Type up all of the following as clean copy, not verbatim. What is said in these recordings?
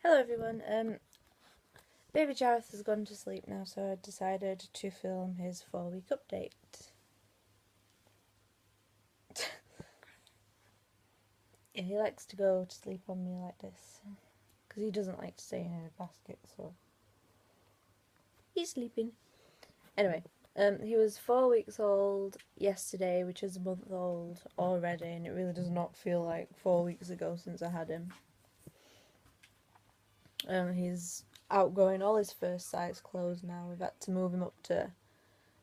Hello everyone. Baby Jareth has gone to sleep now, so I decided to film his 4-week update. Yeah, he likes to go to sleep on me like this, because he doesn't like to stay in a basket, so he's sleeping. Anyway, he was 4 weeks old yesterday, which is a month old already, and it really does not feel like 4 weeks ago since I had him. He's outgrowing all his first size clothes now. We've had to move him up to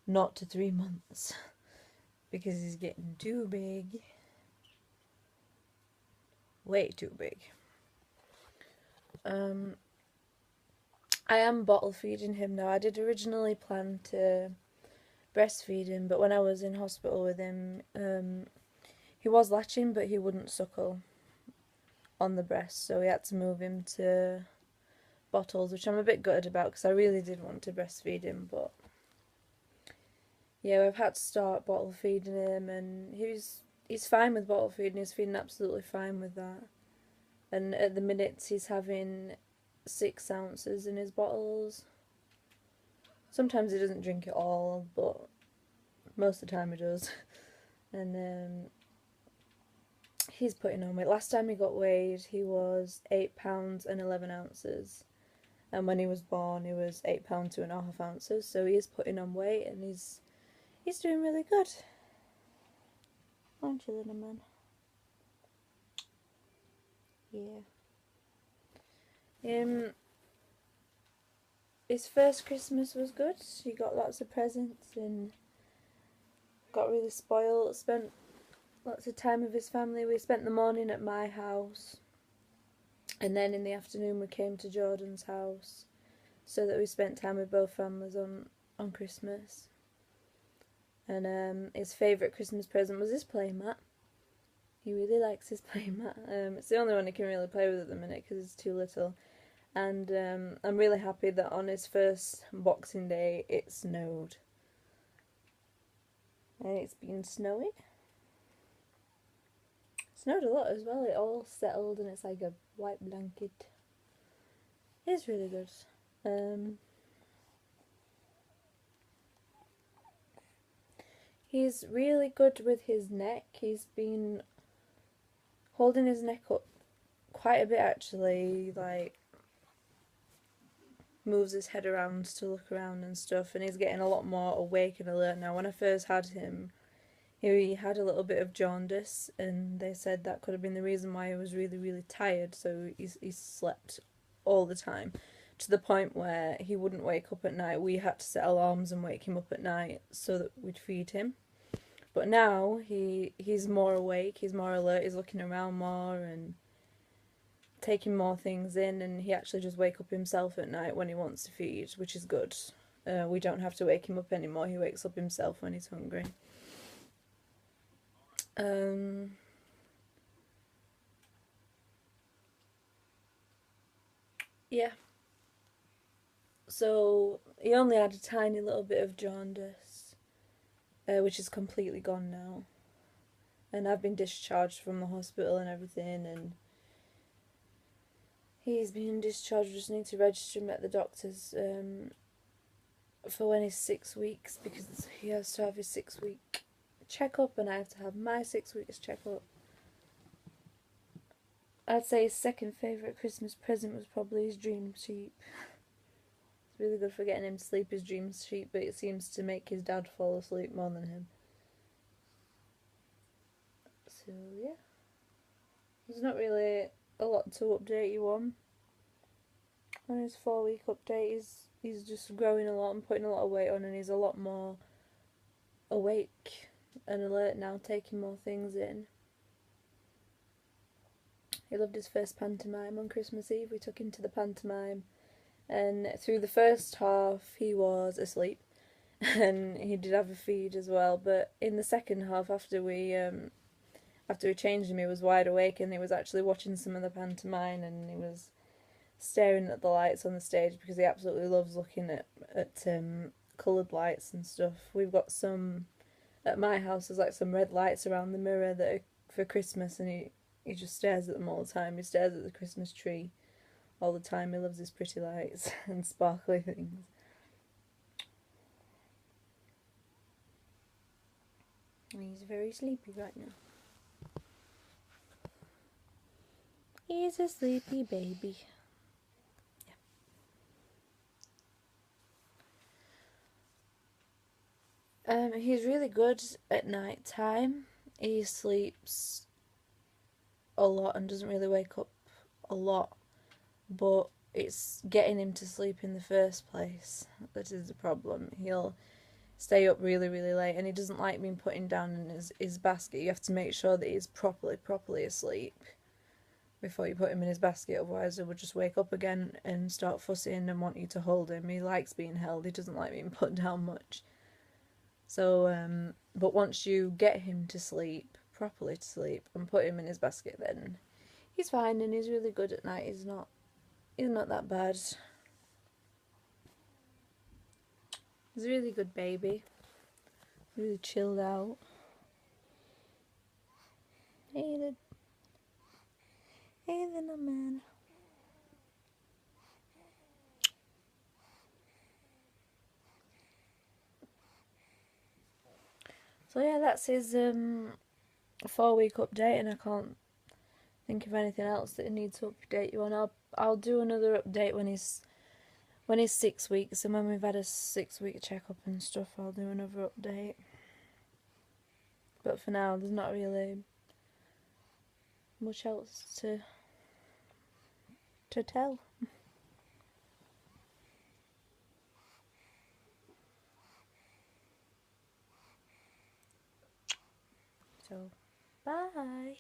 0 to 3 months because he's getting too big. Way too big. I am bottle feeding him now. I did originally plan to breastfeed him, but when I was in hospital with him, he was latching, but he wouldn't suckle on the breast, so we had to move him to bottles, which I'm a bit gutted about because I really did want to breastfeed him, but yeah, we've had to start bottle feeding him, and he's fine with bottle feeding. He's feeding absolutely fine with that, and at the minute he's having 6 ounces in his bottles. Sometimes he doesn't drink it all, but most of the time he does. And he's putting on weight. Last time he got weighed, he was £8 and 11 ounces. And when he was born, he was £8 2.5 ounces. So he is putting on weight, and he's doing really good. Aren't you, little man? Yeah. His first Christmas was good. He got lots of presents and got really spoiled. Spent lots of time with his family. We spent the morning at my house, and then in the afternoon we came to Jordan's house, so that we spent time with both families on Christmas. And his favourite Christmas present was his playmat. He really likes his playmat. It's the only one he can really play with at the minute because it's too little. And I'm really happy that on his first Boxing Day it snowed. And it's been snowing. It snowed a lot as well. It all settled and it's like a white blanket. It's really good. He's really good with his neck. He's been holding his neck up quite a bit actually, like moves his head around to look around and stuff, and he's getting a lot more awake and alert now. When I first had him, he had a little bit of jaundice, and they said that could have been the reason why he was really, really tired, so he slept all the time, to the point where he wouldn't wake up at night. We had to set alarms and wake him up at night so that we'd feed him. But now he's more awake, he's more alert, he's looking around more and taking more things in, and he actually just wake up himself at night when he wants to feed, which is good. We don't have to wake him up anymore. He wakes up himself when he's hungry. Yeah. So he only had a tiny little bit of jaundice, which is completely gone now. And I've been discharged from the hospital and everything, and he's been discharged. We just need to register him at the doctor's for when he's 6 weeks, because he has to have his 6-week checkup, and I have to have my 6 weeks checkup. I'd say his second favourite Christmas present was probably his dream sheep. It's really good for getting him to sleep, his dream sheep, but it seems to make his dad fall asleep more than him. So yeah, there's not really a lot to update you on his 4-week update. He's just growing a lot and putting a lot of weight on, and he's a lot more awake and alert now, taking more things in. He loved his first pantomime on Christmas Eve. We took him to the pantomime, and through the first half he was asleep, and he did have a feed as well, but in the second half, after we changed him, he was wide awake, and he was actually watching some of the pantomime, and he was staring at the lights on the stage because he absolutely loves looking at coloured lights and stuff. We've got some at my house. There's like some red lights around the mirror that are for Christmas, and he just stares at them all the time. He stares at the Christmas tree all the time. He loves his pretty lights and sparkly things. And he's very sleepy right now. He's a sleepy baby. He's really good at night time. He sleeps a lot and doesn't really wake up a lot, but it's getting him to sleep in the first place that is the problem. He'll stay up really, really late, and he doesn't like being putting down in his basket. You have to make sure that he's properly asleep before you put him in his basket, otherwise he will just wake up again and start fussing and want you to hold him. He likes being held, he doesn't like being put down much. So, but once you get him to sleep, properly to sleep, and put him in his basket, then he's fine and he's really good at night. He's not that bad. He's a really good baby. Really chilled out. Hey little man. So yeah, that's his 4-week update, and I can't think of anything else that I need to update you on. I'll do another update when he's 6 weeks, and when we've had a 6-week checkup and stuff, I'll do another update. But for now, there's not really much else to tell. So, bye.